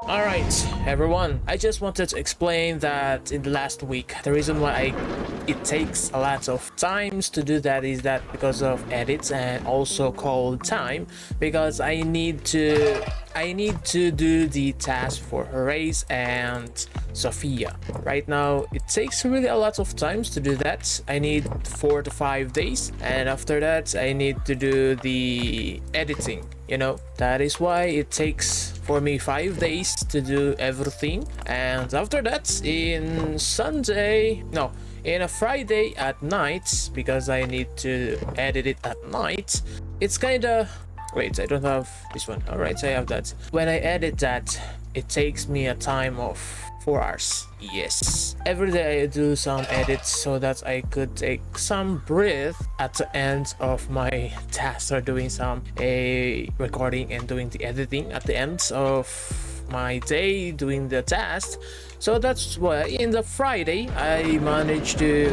Alright, everyone, I just wanted to explain that in the last week, the reason why it takes a lot of times to do that is that because of edits and also called time, because I need to do the task for Horace and Sophia. Right now, it takes really a lot of times to do that. I need 4 to 5 days, and after that, I need to do the editing. You know, that is why it takes for me 5 days to do everything. And after that, in a Friday at night, because I need to edit it at night, it's kinda... Wait, I don't have this one. Alright, I have that. When I edit that, it takes me a time of 4 hours. Yes. Every day I do some edits so that I could take some breath at the end of my task, or doing some recording and doing the editing at the end of my day doing the task. So that's why in the Friday I managed to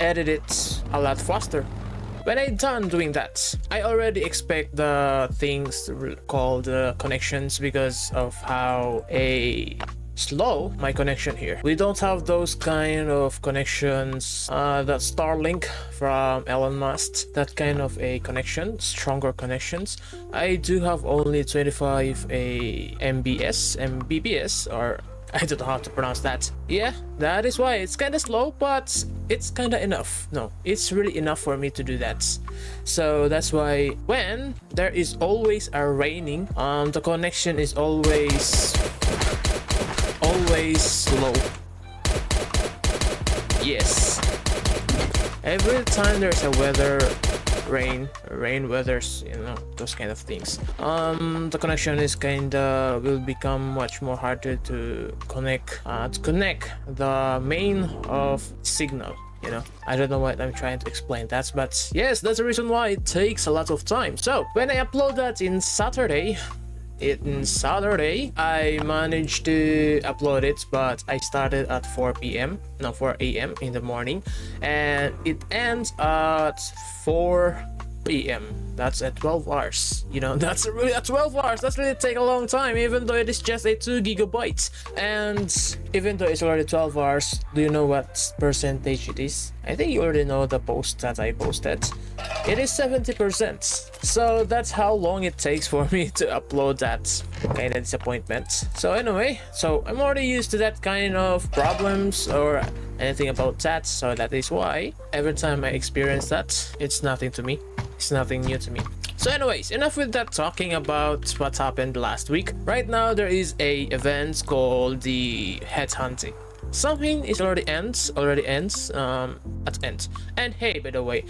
edit it a lot faster. When I'm done doing that, I already expect the things called connections because of how slow my connection here. We don't have those kind of connections that Starlink from Elon Musk, that kind of a connection, stronger connections. I do have only 25 Mbps, or I don't know how to pronounce that. Yeah, that is why it's kind of slow, but it's kind of enough. No, it's really enough for me to do that. So that's why when there is always a raining, the connection is always slow. Yes. Every time there's a rain weathers, you know, those kind of things, the connection is will become much more harder to connect the main of signal. You know, I don't know what I'm trying to explain that, but yes, that's the reason why it takes a lot of time. So when I upload that in Saturday, I managed to upload it, but I started at 4 a.m. in the morning, and it ends at 4 p.m. That's at 12 hours. You know, that's really at 12 hours. That's really take a long time, even though it is just a 2 gigabytes. And even though it's already 12 hours, do you know what percentage it is? I think you already know the post that I posted. It is 70%. So that's how long it takes for me to upload that. Kind of disappointment. So anyway, so I'm already used to that kind of problems or anything about that. So that is why every time I experience that, it's nothing to me. It's nothing new to me. So anyways, enough with that talking about what happened last week. Right now there is a event called the headhunting. Something is already ends at end. And hey, by the way,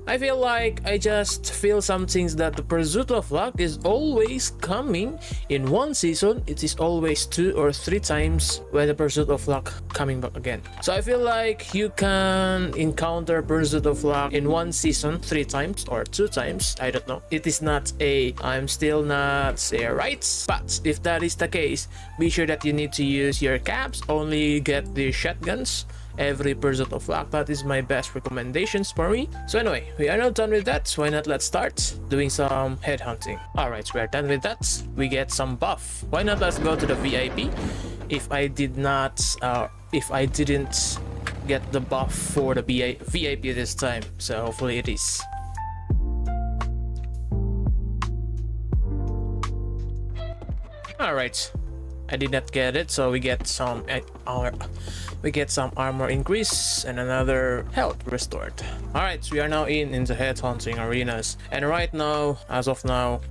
I feel like I just feel some things that the pursuit of luck is always coming in one season. It is always 2 or 3 times when the pursuit of luck coming back again. So I feel like you can encounter pursuit of luck in one season 3 times or 2 times. I don't know. It is not I'm still not right. But if that is the case, be sure that you need to use your caps. Only get the shotguns every pursuit of luck. That is my best recommendations for me. So anyway, we are now done with that. Why not let's start doing some headhunting. Alright, we are done with that. We get some buff. Why not let's go to the VIP. If I didn't get the buff for the VIP this time, so hopefully it is. Alright, I did not get it, so we get some armor increase and another health restored. Alright, so we are now in the headhunting arenas, and right now, as of now,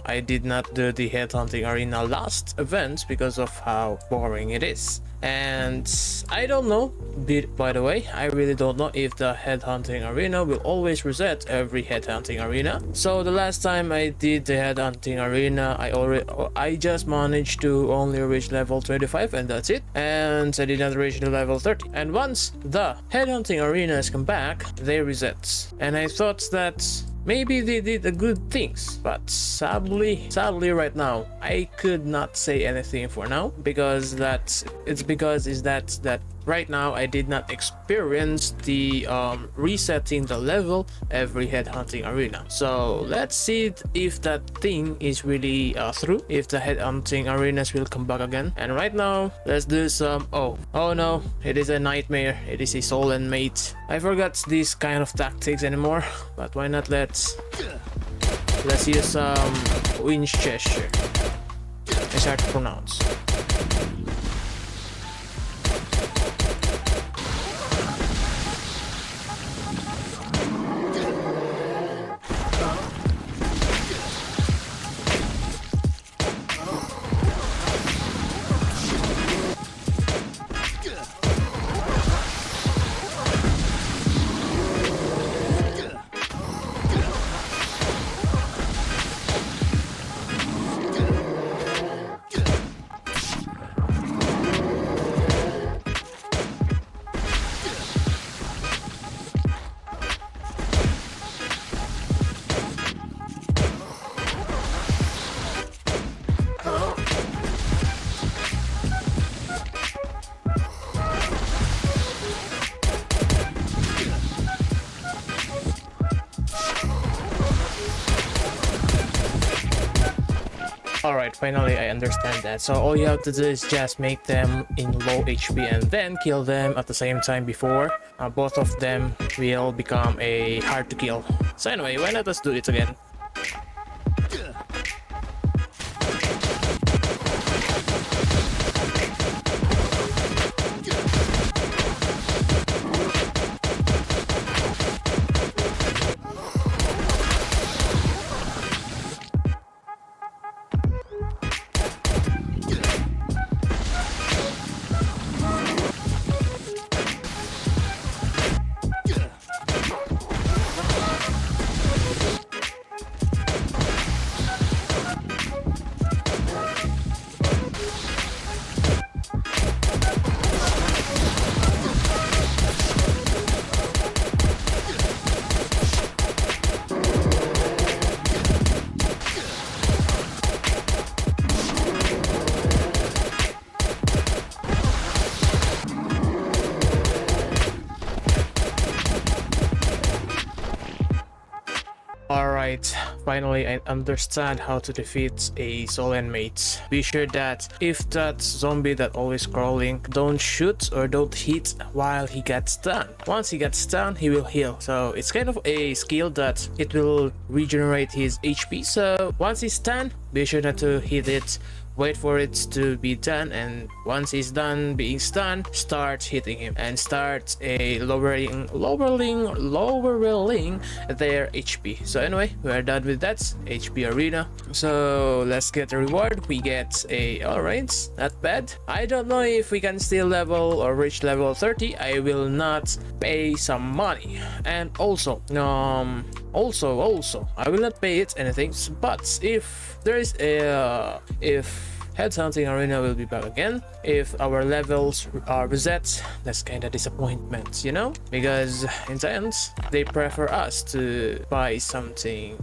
I did not do the headhunting arena last event because of how boring it is. And I don't know, by the way, I really don't know if the headhunting arena will always reset every headhunting arena. So the last time I did the headhunting arena, I just managed to only reach level 25, and that's it. And I did not reach the level 30. And once the headhunting arenas come back, they reset. And I thought that maybe they did the good things, but sadly right now I could not say anything for now, because right now I did not experience the resetting the level every headhunting arena. So let's see if that thing is really through, if the headhunting arenas will come back again. And right now let's do some oh no, it is a nightmare, it is a soul and mate. I forgot these kind of tactics anymore, but why not let's use some Winchester. It's hard to pronounce. Alright, finally I understand that. So all you have to do is just make them in low HP and then kill them at the same time before both of them will become a hard to kill. So anyway, why not let's do it again. Alright, finally I understand how to defeat a Solen mate. Be sure that if that zombie that always crawling, don't shoot or don't hit while he gets stunned. Once he gets stunned, he will heal. So it's kind of a skill that it will regenerate his HP. So once he's stunned, be sure not to hit it. Wait for it to be done, and once he's done being stunned, start hitting him and start a lowering their HP. So anyway, we are done with that HP arena. So let's get the reward. We get a alright, not bad. I don't know if we can still level or reach level 30. I will not pay some money, and also I will not pay it anything, but if there is a headhunting arena will be back again, if our levels are reset, that's kinda disappointment, you know, because in the end they prefer us to buy something.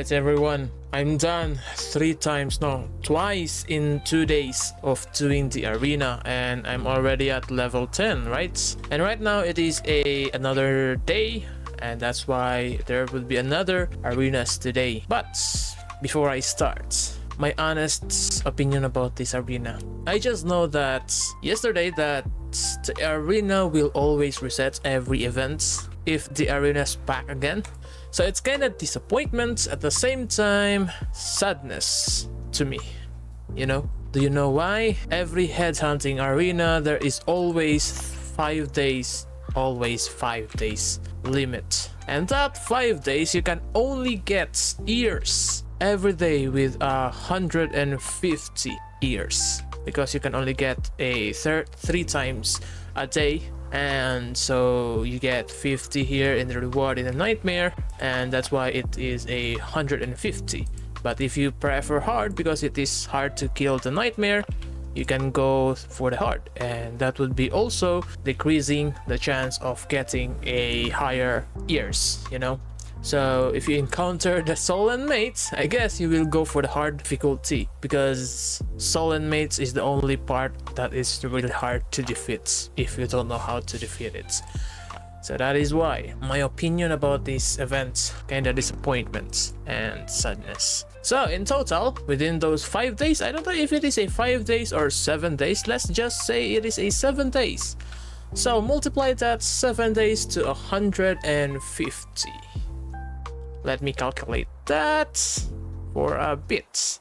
Alright everyone, I'm done 3 times, no, twice in 2 days of doing the arena, and I'm already at level 10, right? And right now it is another day, and that's why there will be another arenas today. But before I start, my honest opinion about this arena. I just know that yesterday that the arena will always reset every event if the arena's back again. So it's kind of disappointment, at the same time sadness to me, you know? Do you know why? Every headhunting arena there is always 5 days, always 5 days limit. And that 5 days you can only get ears every day with 150 ears, because you can only get a 3 times a day, and so you get 50 here in the reward in the nightmare, and that's why it is 150. But if you prefer hard, because it is hard to kill the nightmare, you can go for the hard, and that would be also decreasing the chance of getting a higher ears, you know. So if you encounter the Sullen Mates, I guess you will go for the hard difficulty, because Sullen Mates is the only part that is really hard to defeat if you don't know how to defeat it. So that is why my opinion about this event, kinda disappointment and sadness. So in total, within those 5 days, I don't know if it is a 5 days or 7 days, let's just say it is a 7 days. So multiply that 7 days to 150. Let me calculate that for a bit.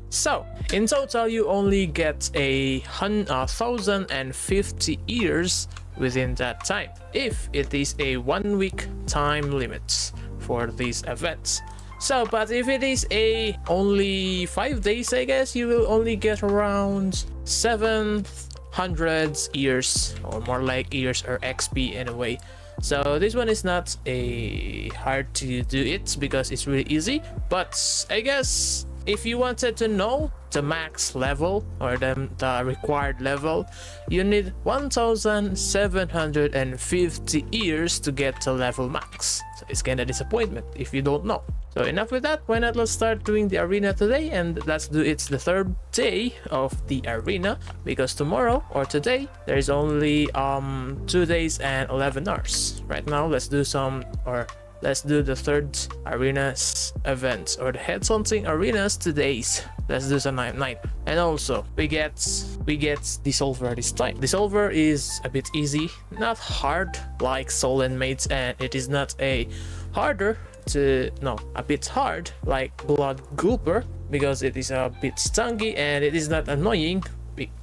So, in total you only get 1,050 ears within that time, if it is a 1 week time limit for these events. So, but if it is only 5 days, I guess you will only get around 700 ears, or more like ears or XP anyway. So this one is not hard to do it, because it's really easy. But I guess if you wanted to know the max level or the required level, you need 1,750 ears to get the level max. So it's kind of disappointment if you don't know. So enough with that, why not let's start doing the arena today, and let's do it's the 3rd day of the arena, because tomorrow or today there is only 2 days and 11 hours. Right now let's do let's do the 3rd arenas event, or the headhunting arenas today's. Let's do some night. And also we get Dissolver this time. Dissolver is a bit easy, not hard like Sullen Mates, and it is not a bit hard like Blood Gulper, because it is a bit stungy, and it is not annoying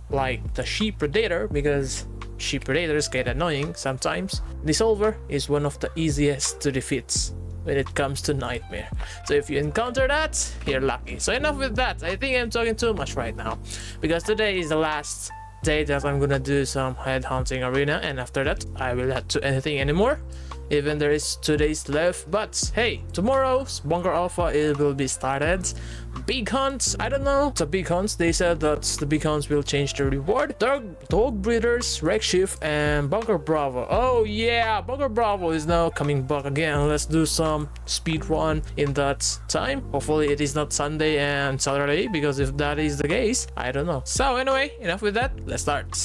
like the Sheep Predator, because Sheep Predators get annoying sometimes. Dissolver is one of the easiest to defeat when it comes to nightmare. So if you encounter that, you're lucky. So enough with that. I think I'm talking too much right now, because today is the last day that I'm gonna do some headhunting arena, and after that I will not do anything anymore, even there is 2 days left. But hey, tomorrow's Bunker Alpha it will be started. Big hunts, I don't know, the big hunts, they said that the big hunts will change the reward. Dog Breeders, Wreck Shift, and Bunker Bravo. Oh yeah, Bunker Bravo is now coming back again. Let's do some speed run in that time. Hopefully it is not Sunday and Saturday, because if that is the case, I don't know. So anyway, enough with that, let's start.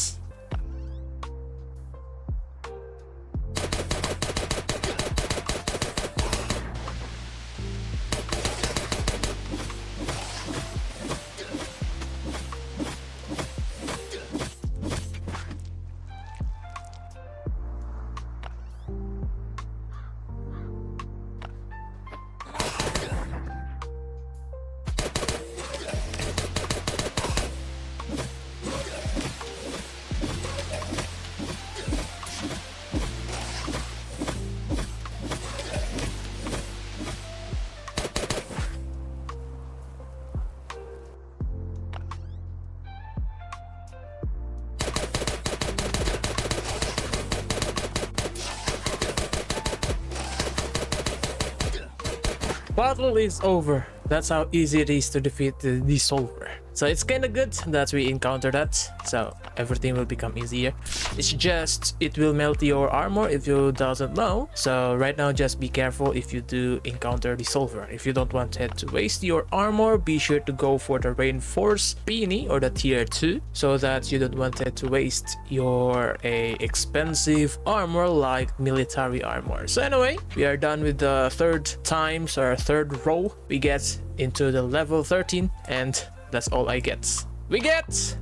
Battle is over. That's how easy it is to defeat the Dissolver. So it's kind of good that we encounter that, so everything will become easier. It's just it will melt your armor if you doesn't know. So right now just be careful if you do encounter Dissolver. If you don't want it to waste your armor, be sure to go for the Reinforced Beanie or the tier 2, so that you don't want it to waste your expensive armor like military armor. So anyway, we are done with the third times or third row. We get into the level 13 and that's all I get. We get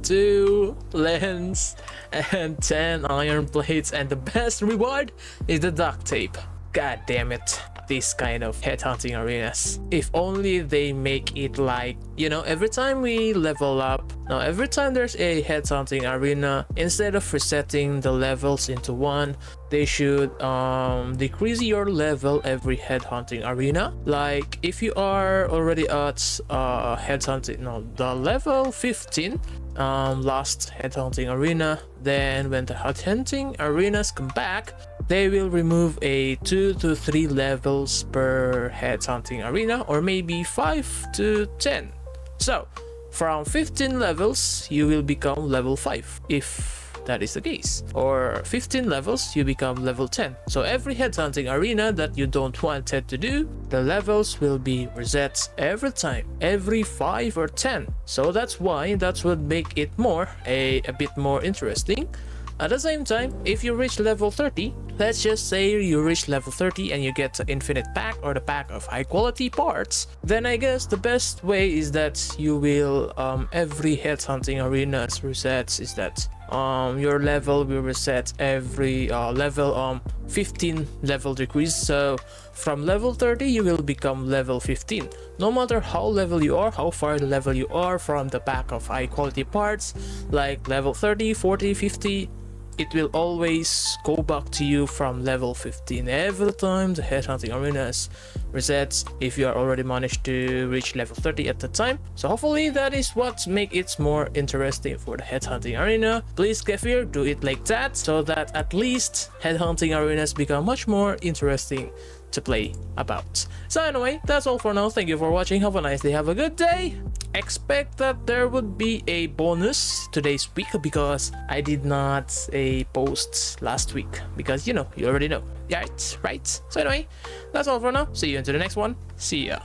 2 lens and 10 iron plates, and the best reward is the duct tape. God damn it, these kind of headhunting arenas. If only they make it like, you know, every time we level up, now every time there's a headhunting arena, instead of resetting the levels into 1, they should decrease your level every headhunting arena. Like if you are already at headhunting, no, the level 15 last headhunting arena, then when the headhunting arenas come back, they will remove a 2 to 3 levels per headhunting arena, or maybe 5 to 10. So from 15 levels you will become level 5 if that is the case, or 15 levels you become level 10. So every headhunting arena that you don't want it to do, the levels will be reset every time, every 5 or 10. So that's why that would make it a bit more interesting. At the same time, if you reach level 30, let's just say you reach level 30 and you get the infinite pack or the pack of high quality parts, then I guess the best way is that you will every headhunting arena's resets is that your level will reset every level 15 level decrease. So from level 30 you will become level 15. No matter how level you are, how far the level you are from the pack of high quality parts, like level 30, 40, 50, it will always go back to you from level 15 every time the headhunting arenas resets, if you are already managed to reach level 30 at the time. So hopefully that is what make it more interesting for the headhunting arena. Please Kefir, do it like that, so that at least headhunting arenas become much more interesting to play about. So anyway, that's all for now. Thank you for watching. Have a nice day, have a good day. Expect that there would be a bonus today's week, because I did not post last week, because you know, you already know. Yeah, right? So anyway, that's all for now. See you into the next one. See ya.